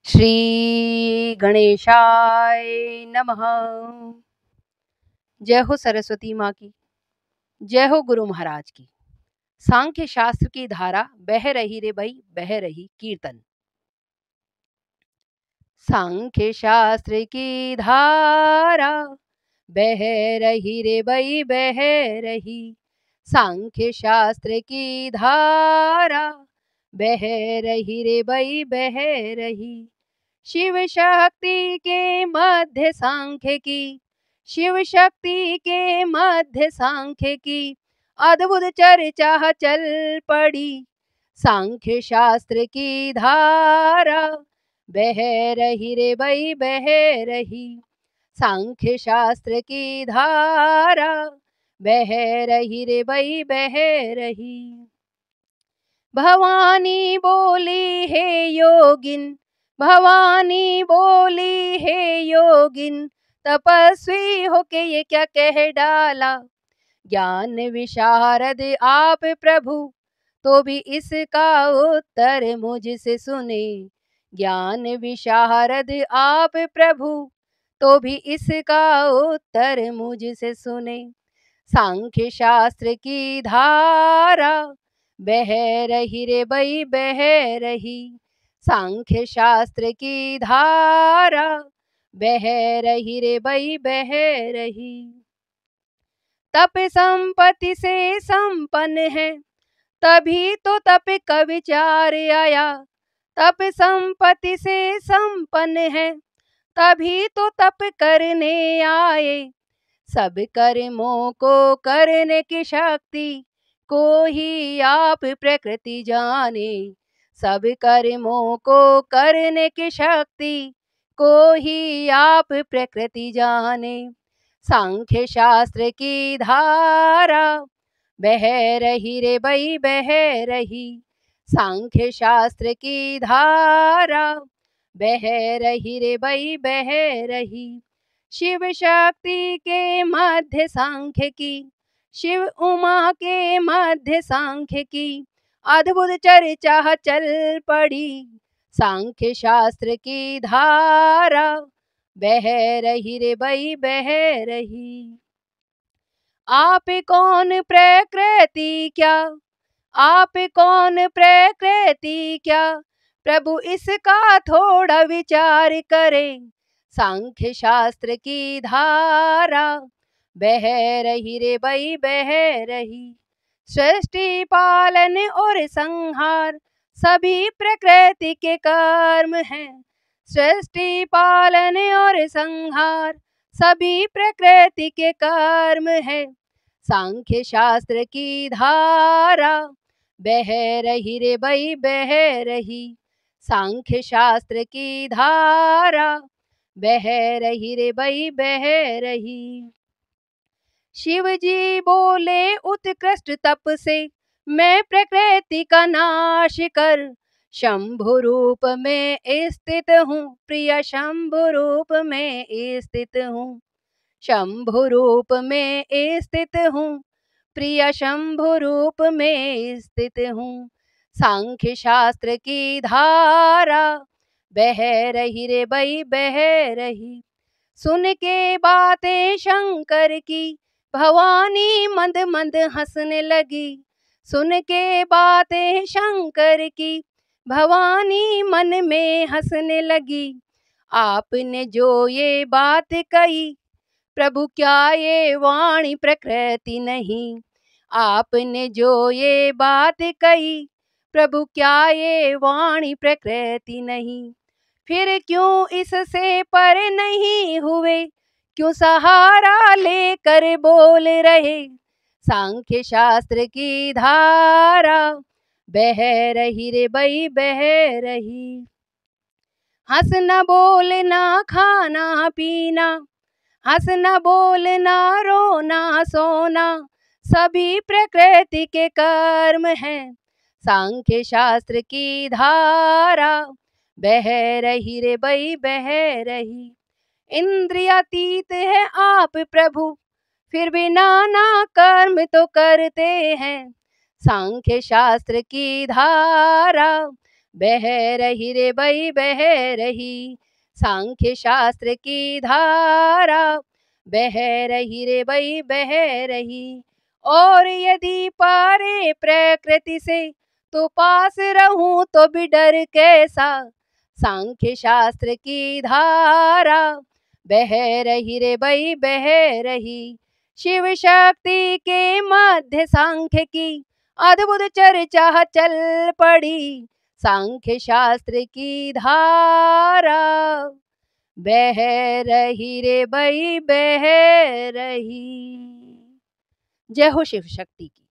श्री गणेशाय नमः। जय हो सरस्वती माँ की, जय हो गुरु महाराज की। सांख्य शास्त्र की धारा बह रही रे भाई, बह रही कीर्तन। सांख्य शास्त्र की धारा बह रही रे भाई, बह रही। सांख्य शास्त्र की धारा बह रही रे भाई, बह रही। शिव शक्ति के मध्य सांख्य की, शिव शक्ति के मध्य सांख्य की अद्भुत चर्चा चल पड़ी। सांख्य शास्त्र की धारा बह रही रे भाई, बह रही। सांख्य शास्त्र की धारा बह रही रे भाई, बह रही। भवानी बोली हे योगिन, भवानी बोली हे योगिन, तपस्वी होके ये क्या कह डाला। ज्ञान विशारद आप प्रभु, तो भी इसका उत्तर मुझसे सुने। ज्ञान विशारद आप प्रभु, तो भी इसका उत्तर मुझसे सुने। सांख्य शास्त्र की धारा बह रही रे भाई, बह रही। सांख्य शास्त्र की धारा बह रही रे भाई, बह रही। तप संपत्ति से संपन्न है, तभी तो तप का विचार आया। तप संपत्ति से संपन्न है, तभी तो तप करने आए। सब कर्मों को करने की शक्ति को ही आप प्रकृति जाने। सब कर्मों को करने की शक्ति को ही आप प्रकृति जाने। सांख्य शास्त्र की धारा बह रही रे भाई, बह रही। सांख्य शास्त्र की धारा बह रही रे भाई, बह रही। शिव शक्ति के मध्य सांख्य की, शिव उमा के मध्य सांख्य की अद्भुत चर्चा चल पड़ी। सांख्य शास्त्र की धारा बह रही रे भाई, बह रही। आप कौन प्रकृति क्या, आप कौन प्रकृति क्या, प्रभु इसका थोड़ा विचार करें। सांख्य शास्त्र की धारा बह रही रे भाई, बह रही। सृष्टि पालन और संहार सभी प्रकृति के कर्म हैं। सृष्टि पालन और संहार सभी प्रकृति के कर्म है। सांख्य शास्त्र की धारा बह रही रे भाई, बह रही। सांख्य शास्त्र की धारा बह रही रे भाई, बह रही। शिव जी बोले उत्कृष्ट तप से मैं प्रकृति का नाश कर शंभु रूप में स्थित हूँ, प्रिय शंभु रूप में स्थित हूँ। शंभु रूप में स्थित हूँ, प्रिय शंभु रूप में स्थित हूँ। सांख्य शास्त्र की धारा बह रही रे भाई, बह रही। सुन के बातें शंकर की भवानी मंद मंद हंसने लगी। सुन के बातें शंकर की भवानी मन में हंसने लगी। आपने जो ये बात कही प्रभु, क्या ये वाणी प्रकृति नहीं। आपने जो ये बात कही प्रभु, क्या ये वाणी प्रकृति नहीं। फिर क्यों इससे पर नहीं हुए, क्यों सहारा लेकर बोल रहे। सांख्य शास्त्र की धारा बह रही रे भाई, बह रही। हंसना बोलना खाना पीना, हंसना बोलना रोना सोना सभी प्रकृति के कर्म हैं। सांख्य शास्त्र की धारा बह रही रे भाई, बह रही। इंद्रियातीत है आप प्रभु, फिर भी नाना कर्म तो करते हैं। सांख्य शास्त्र की धारा बह रही रे बही बह रही, सांख्य शास्त्र की धारा बह रही रे बही बह रही। और यदि पारे प्रकृति से तो पास रहूं तो भी डर कैसा, सांख्य शास्त्र की धारा बह रही रे बही बह रही। शिव शक्ति के मध्य सांख्य की अद्भुत चर्चा चल पड़ी, सांख्य शास्त्र की धारा बह रही रे बही बह रही। जय हो शिव शक्ति की।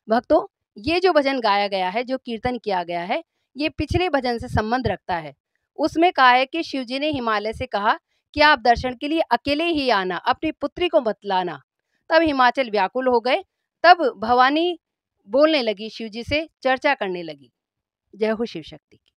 भक्तों, ये जो भजन गाया गया है, जो कीर्तन किया गया है, ये पिछले भजन से संबंध रखता है। उसमें कहा है कि शिव जी ने हिमालय से कहा कि आप दर्शन के लिए अकेले ही आना, अपनी पुत्री को मत लाना। तब हिमाचल व्याकुल हो गए। तब भवानी बोलने लगी, शिव जी से चर्चा करने लगी। जय हो शिव शक्ति की।